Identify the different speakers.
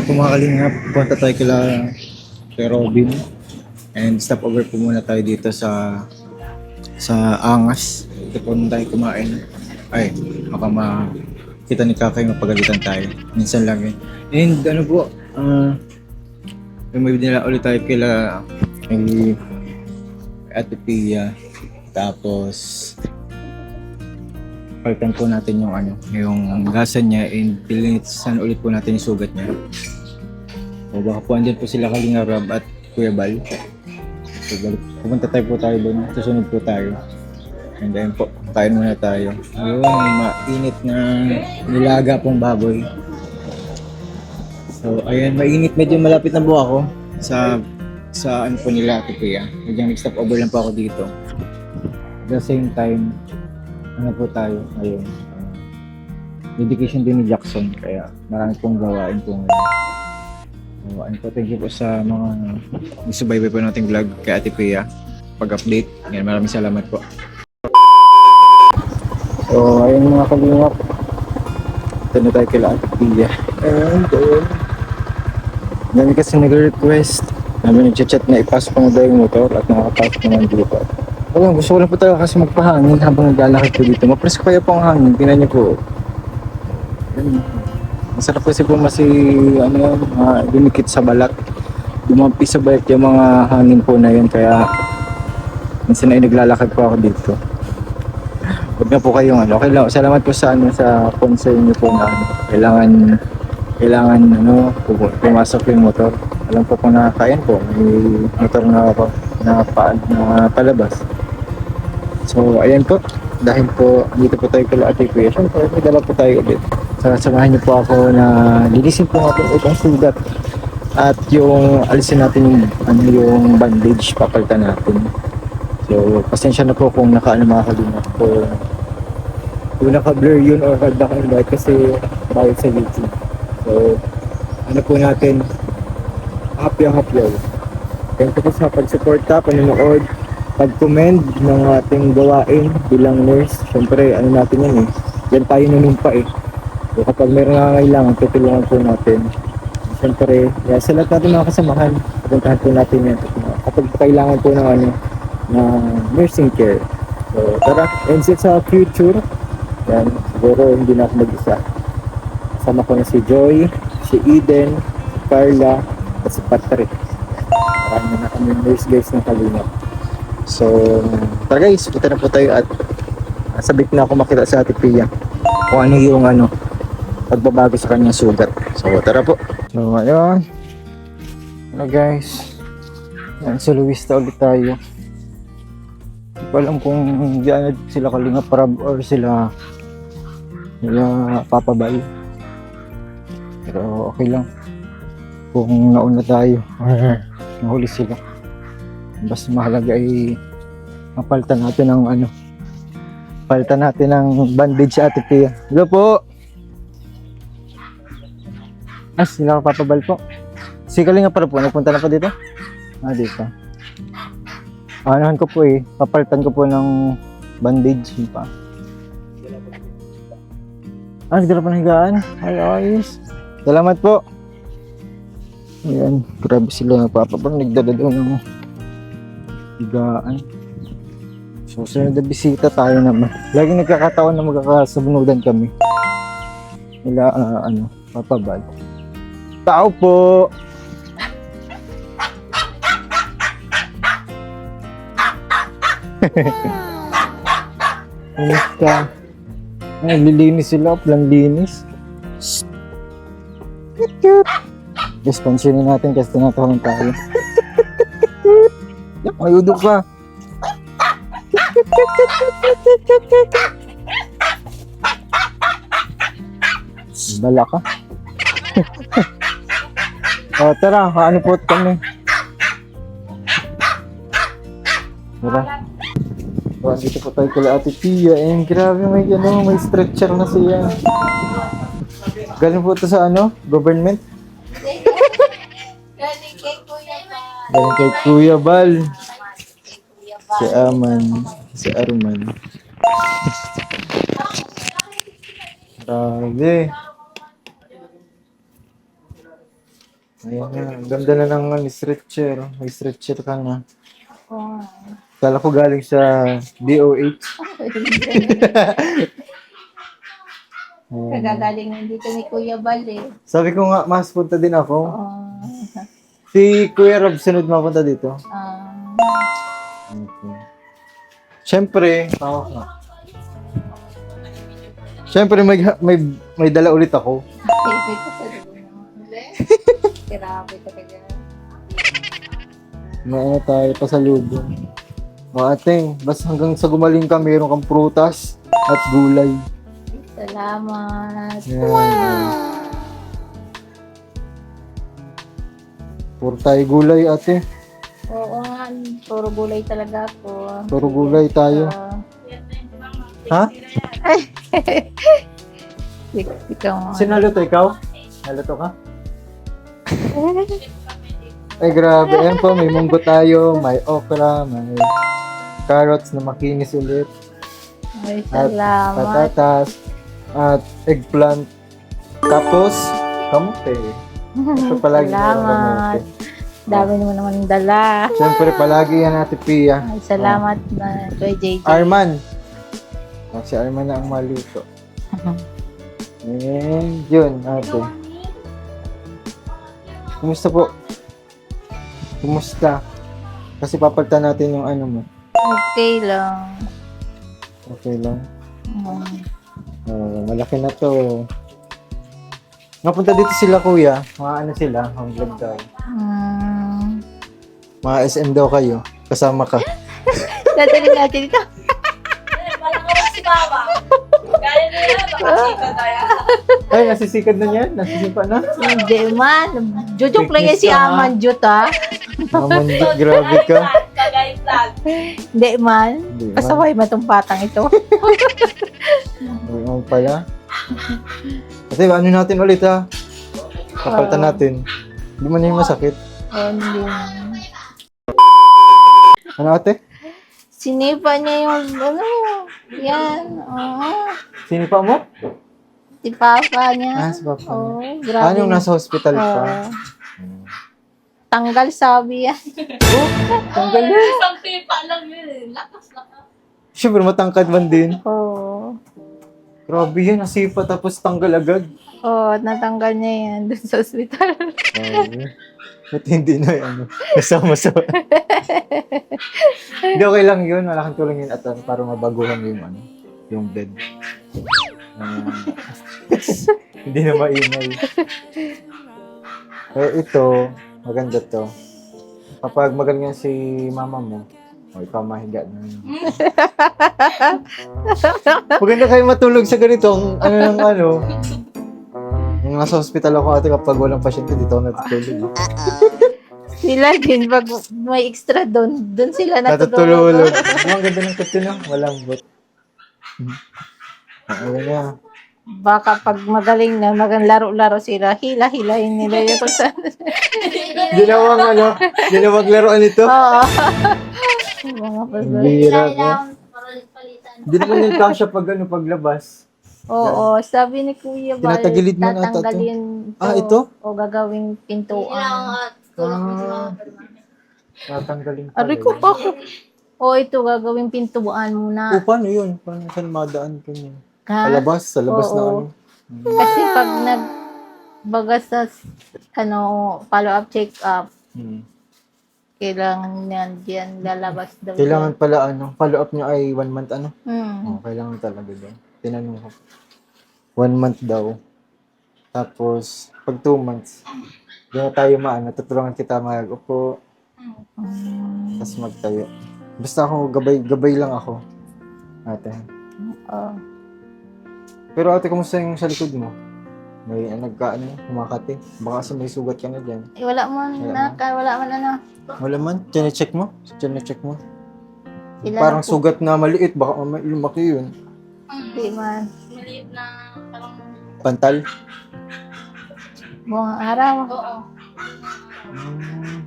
Speaker 1: Ayun po mga kalingap, punta tayo kay Robin. And stop over po muna tayo dito sa Angas. Dito po muna tayo kumain. Ay, baka makita ni Kakay mapagalitan tayo. Minsan lang yun. And ano po, may nila ulit tayo kay Ate Pia. Tapos palitan po natin yung gasan niya and pilinisan ulit po natin yung sugat niya. O baka po andyan po sila Kalinga Rab at Kuya Bal. So pupunta tayo doon, susunod po tayo. And then po, kain muna tayo. Ayun, may mainit na nilaga pong baboy. So ayan, mainit, medyo malapit na po ako sa ano po nila Ate Pia. Medyo nag-stop over lang po ako dito. At the same time, ano po tayo ngayon, dedication din ni Jackson, kaya marami pong gawain po ngayon. So, ano po, thank you po sa mga nagsubaybay po nating vlog kay Ate Pia, pag-update. Yan, maraming salamat po. So, ayun mga kalingap, ito na tayo kay Ate Pia. And dami kasi nag-request, namin nag-chat na ipasok na daw yung motor at nakapasok naman dito. Alam, gusto ko lang po tayo kasi magpahangin habang naglalakad po dito. Mapresko kaya po ang hangin, tingnan niyo po. Masarap kasi po dumikit sa balat. Dumampi sa balat yung mga hangin po na yun, kaya minsan ay naglalakad po ako dito. Huwag na po kayong okay lang. Salamat po sa concern niyo po na kailangan pumasok yung motor. Alam po kung nakakain po, may motor na palabas. So ayan po, dahil po dito po tayo kay Ate Pia, syempre may dala po tayo ulit. Samahan niyo po ako na linisin po natin itong sugat at yung alisin natin yung bandage, papalitan natin. So pasensya na po kung mga kalingap po, kung naka-blur yun or naka-invite kasi bawal sa YouTube. So ano po natin, happy. Thank you po sa pag-suporta, panonood, pag-comment ng ating gawain bilang nurse. Siyempre, natin yan yan tayo nanumpa So, kapag mayroong nangangailangan, tutulungan po natin. Siyempre, sa lahat natin mga kasamahan, pupuntahan po natin yan. Kapag kailangan po ng nursing care. So, tara, and sa future, yan, siguro hindi na ako mag-isa. Kasama ko na si Joy, si Eden, si Carla, at si Patrick. Marami na kami nurse guys ng Kalingap. So, tara guys, punta na po tayo at sabik na ako makita sa Ate Pia kung ano yung pagbabago sa kanyang sugat. So, tara po. So, ayun. Hello guys. Yan, sa Luista ulit tayo. Hindi ko alam kung diyan sila Kalingap Rab or sila Papabay. Pero okay lang kung nauna tayo or nahuli sila. Basta mahalaga ay mapalitan natin ng bandage sa Ate Pia. Hello po. Sila Papabal po. Si Kalingap Rab po, nagpunta na po dito? Dito. Anuhan ko po papalitan ko po ng bandage pa. Hindi na pa nahigaan? Ay, ayos. Salamat po. Ayan, grabe sila Papabal. Nagdala daw ng higaan. So, sunod na bisita tayo naman. Laging nagkakataon na magkakasabunudan kami. Nila, Papabal. Tao po! Alis ka. Lilinis sila, plan linis. Just pansinin natin kasi tinatawag tayo. Mayudok ka. Bala ka. Tara, ano po kami. Tara. Dito po tayo kay Ate Pia. Grabe, may stretcher na siya. Galing po ito sa government. Galing kay Kuya Bal. Si Aman. Si Arman. Grabe. Ayan na. Ang ganda na ng stretcher. May stretcher ka na.
Speaker 2: Oo.
Speaker 1: Kala ko galing sa DOH. Ayan.
Speaker 2: Kagagaling na dito ni Kuya Bal eh.
Speaker 1: Sabi ko nga, mas punta din ako.
Speaker 2: Oo.
Speaker 1: Si Kuya Rob, sunod mapunta dito.
Speaker 2: Ah,
Speaker 1: Okay. Siyempre, tawag na. Siyempre, may dala ulit ako.
Speaker 2: favorite ko sa dulo naman. Grabe talaga.
Speaker 1: May ano tayo, pasalubong. O ate, basta hanggang sa gumaling ka, meron kang prutas at gulay.
Speaker 2: Salamat.
Speaker 1: Yan. Puro tayo gulay ate.
Speaker 2: Oo nga, puro gulay talaga ako.
Speaker 1: Puro gulay tayo. Ha?
Speaker 2: Ikaw nga.
Speaker 1: Sino naluto? Ikaw? Naluto ka? Ay grabe, ayan po, may munggo tayo, may okra, may carrots na makinis ulit,
Speaker 2: Ay, salamat.
Speaker 1: patatas, at eggplant, tapos kamote. Ito palagi na yung
Speaker 2: Salamat.
Speaker 1: kamote.
Speaker 2: Dami mo naman dala.
Speaker 1: Siyempre palagi yan Ate Pia.
Speaker 2: Ay, salamat na kay JJ.
Speaker 1: Arman. Si Arman na ang maluto. And yun, ate. Kumusta po? Kumusta? Kasi papalitan natin yung ano mo.
Speaker 2: Okay lang.
Speaker 1: Okay lang.
Speaker 2: Mm.
Speaker 1: Malaki na to. Napunta dito sila kuya. Mga ano sila, ang vlog tayo. Mga SM daw kayo. Kasama ka.
Speaker 2: Dadalhin natin ito.
Speaker 3: Si Mama. Gaya na yan, makasika tayo.
Speaker 1: Ay, nasisikad na yan. Nasisimpa na.
Speaker 2: Hindi man. Jojoke lang yan si
Speaker 1: Picnic ka, ha?
Speaker 2: Aman Jut ha.
Speaker 1: Mamandit, grabe ka.
Speaker 2: Hindi man.
Speaker 1: Hindi man.
Speaker 2: Pasaway man tong batang ito.
Speaker 1: Oo pala. Kasi ano natin ulit ha? Kapalitan natin. Hindi man yung masakit.
Speaker 2: Oh, hindi man.
Speaker 1: Ano ate?
Speaker 2: Sinipa niya yung ano. Yan. Oo.
Speaker 1: Sino pa mo?
Speaker 2: Si Papa niya.
Speaker 1: Ah, si Papa niya.
Speaker 2: Oo, grabe.
Speaker 1: Ano yung nasa hospital pa?
Speaker 2: Oo. Tanggal sabi yan.
Speaker 1: Tanggal na.
Speaker 3: Isang pipa lang yun. Lakas.
Speaker 1: Siyempre matangkad man din.
Speaker 2: Oo.
Speaker 1: Grabe yan, nasipa tapos tanggal agad.
Speaker 2: Oo, natanggal niya yan dun sa ospital.
Speaker 1: Grabe. Ba't hindi na ano, kasama sa... Hindi, okay lang yun. Malaking tulong yun at para mabaguhan yung ano, yung bed. Hindi na maingay. Eh, ito, maganda to. Kapag magaling yan si mama mo, o ikaw mahiga na yun. Maganda kayo matulog sa ganito, ano ng ano. Nung nasa hospital ako ate, kapag walang pasyente, dito ako natutulog.
Speaker 2: Sila din, pag may extra doon sila
Speaker 1: Natutulog.
Speaker 2: natutulog.
Speaker 1: Ang ganda ng kutsi no? Malambot. Ano na.
Speaker 2: Baka pag magaling na, laro-laro sila, hila-hilahin nila yung kung saan.
Speaker 1: Ginawang ano, ginawang laruan ito.
Speaker 2: Oo. Mga pagod.
Speaker 1: Bira ko. Hindi naman yung kasya pag ano, paglabas.
Speaker 2: Oo, sabi ni Kuya Bal,
Speaker 1: Tinatagilid mo na ata to.
Speaker 2: tatanggalin
Speaker 1: Ah, ito?
Speaker 2: O gagawing pintuan.
Speaker 1: Tatanggalin pa
Speaker 2: Aray ko pa ako. O ito, gagawing pintuan muna.
Speaker 1: O, paano yun? Paano saan madaan ko niya?
Speaker 2: Ha?
Speaker 1: Sa labas na
Speaker 2: Oo.
Speaker 1: ano.
Speaker 2: Kasi pag nagbaga sa ano, follow-up, check-up, kailangan yan diyan lalabas daw.
Speaker 1: Kailangan pala ano, follow-up nyo ay 1 month ano?
Speaker 2: Hmm.
Speaker 1: Kailangan talaga daw. Tinanong ko. 1 month daw. Tapos, pag 2 months, di na tayo maano, tutulungan kita mag-upo, tapos magtayo. Basta ako, gabay lang ako. Ate.
Speaker 2: Oo.
Speaker 1: Pero ate, kumusta yung sa likod mo? May nagkaano, kumakati. Baka kasi may sugat ka na dyan.
Speaker 2: Eh, wala man ano.
Speaker 1: Wala man, check mo. Check mo.
Speaker 2: Sila
Speaker 1: Parang
Speaker 2: na po.
Speaker 1: sugat na maliit, baka lumaki yun.
Speaker 2: Hindi man.
Speaker 3: Maliit na parang...
Speaker 1: Pantal.
Speaker 2: Buong araw.
Speaker 3: Oo.
Speaker 1: Hmm.